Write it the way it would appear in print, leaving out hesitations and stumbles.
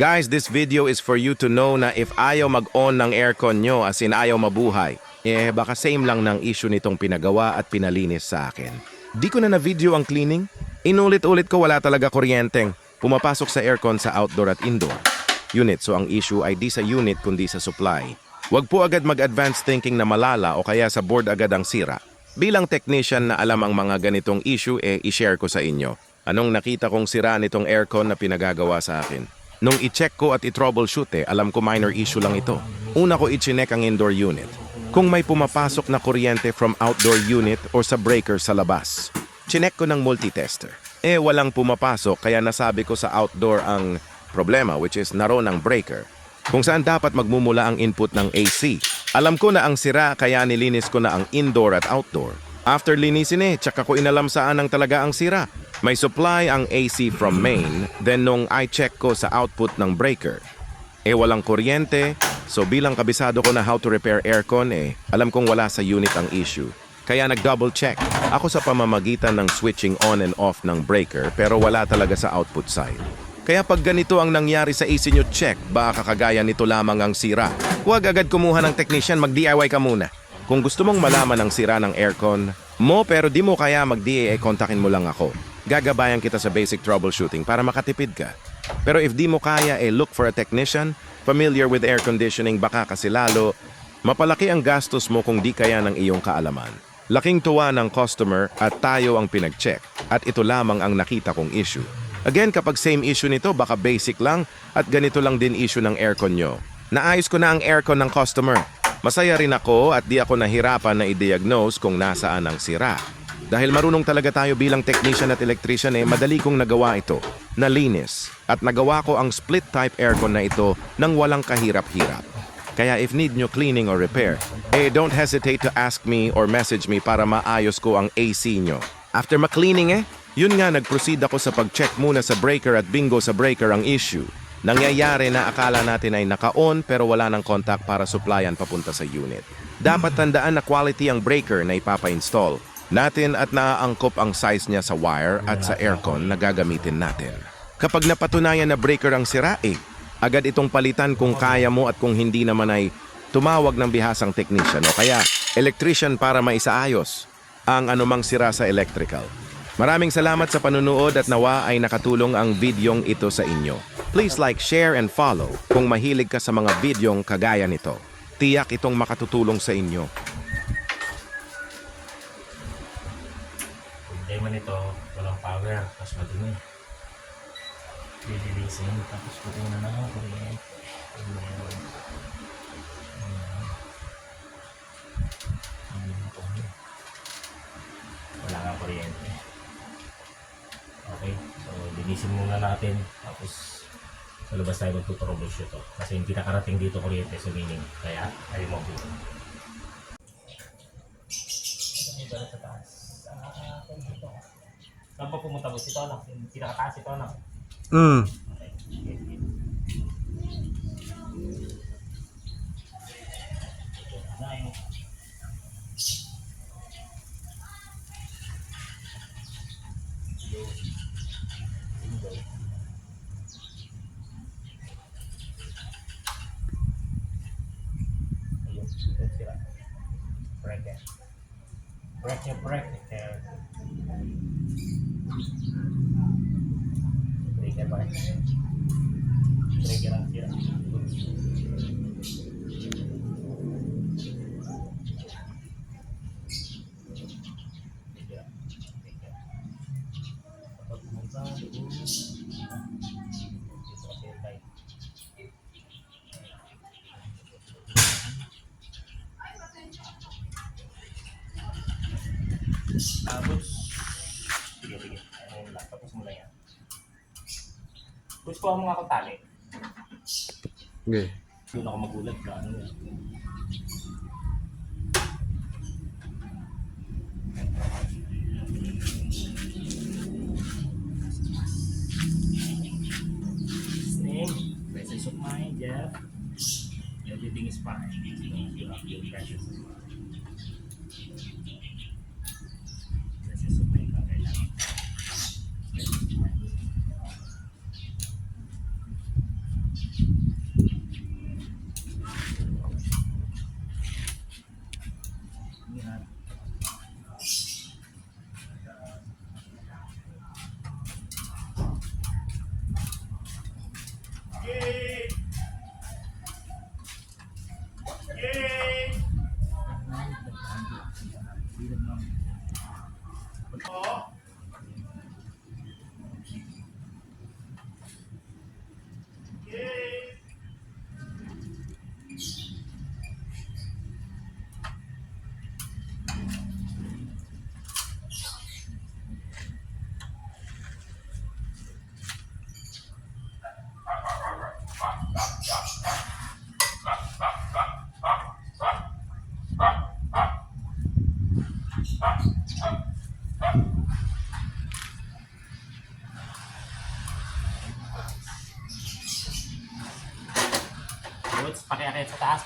Guys, this video is for you to know na if ayaw mag-on ng aircon nyo, as in ayaw mabuhay, baka same lang ng issue nitong pinagawa at pinalinis sa akin. Di ko na na-video ang cleaning. Inulit-ulit ko wala talaga kuryenteng pumapasok sa aircon sa outdoor at indoor unit. So ang issue ay di sa unit kundi sa supply. Huwag po agad mag-advance thinking na malala o kaya sa board agad ang sira. Bilang technician na alam ang mga ganitong issue, i-share ko sa inyo. Anong nakita kong sira nitong aircon na pinagagawa sa akin? Nung i-check ko at i-troubleshoot, alam ko minor issue lang ito. Una ko i-chinek ang indoor unit. Kung may pumapasok na kuryente from outdoor unit o sa breaker sa labas. Chinek ko ng multitester. Walang pumapasok kaya nasabi ko sa outdoor ang problema, which is naroon ang breaker. Kung saan dapat magmumula ang input ng AC. Alam ko na ang sira kaya nilinis ko na ang indoor at outdoor. After linisin tsaka ko inalam saan ang talaga ang sira. May supply ang AC from main, then nung I-check ko sa output ng breaker, walang kuryente, so bilang kabisado ko na how to repair aircon, alam kong wala sa unit ang issue. Kaya nag-double check ako sa pamamagitan ng switching on and off ng breaker pero wala talaga sa output side. Kaya pag ganito ang nangyari sa AC nyo, check, baka kagaya nito lamang ang sira. Huwag agad kumuha ng technician, mag-DIY ka muna. Kung gusto mong malaman ang sira ng aircon mo pero di mo kaya mag-DIY, kontakin mo lang ako. Gagabayan kita sa basic troubleshooting para makatipid ka. Pero if di mo kaya, look for a technician familiar with air conditioning, baka kasi lalo mapalaki ang gastos mo kung di kaya ng iyong kaalaman. Laking tuwa ng customer at tayo ang pinag-check at ito lamang ang nakita kong issue. Again, kapag same issue nito, baka basic lang at ganito lang din issue ng aircon nyo. Naayos ko na ang aircon ng customer. Masaya rin ako at di ako nahirapan na i-diagnose kung nasaan ang sira. Dahil marunong talaga tayo bilang technician at electrician, madali kong nagawa ito, nalinis, at nagawa ko ang split-type aircon na ito nang walang kahirap-hirap. Kaya if need nyo cleaning or repair, don't hesitate to ask me or message me para maayos ko ang AC nyo. After ma-cleaning yun nga nag-proceed ako sa pag-check muna sa breaker at bingo sa breaker ang issue. Nangyayari na akala natin ay naka-on pero wala ng contact para supplyan papunta sa unit. Dapat tandaan na quality ang breaker na ipapa-install natin at naaangkop ang size niya sa wire at sa aircon na gagamitin natin. Kapag napatunayan na breaker ang sira, agad itong palitan kung kaya mo at kung hindi naman ay tumawag ng bihasang technician o kaya electrician para maisaayos ang anumang sira sa electrical. Maraming salamat sa panunood at nawa ay nakatulong ang videong ito sa inyo. Please like, share, and follow kung mahilig ka sa mga videong kagaya nito. Tiyak itong makatutulong sa inyo. Problema nito, walang power, tapos madumi. Lililisin, tapos putunan na ako kuryente. Wala nga kuryente. Okay, so linisin muna natin, tapos sa labas tayo magtutroboshoot to. Kasi hindi nakarating dito kuryente, so meaning, kaya ayaw mo dito. Sa taas. Saan pa pumunta mo? Ito lang. Pinakataas ito lang. Okay. Ayun. Ito sila. Break it. Break it, break it. Breaker pa rin. Breaker ang tira. Kapag pumunta, dito kasi yung light. Tapos, sige. Ayun lang. Tapos mo lang yan. Gusto ko mga kutali. Okay. Doon ako magulat ka. Ano yan? Name, presence of mind, Jeff. Everything is fine. You have your presence as well. Presence of mind ang kailangan. Presence of mind. Roots, pakiakit sa taas.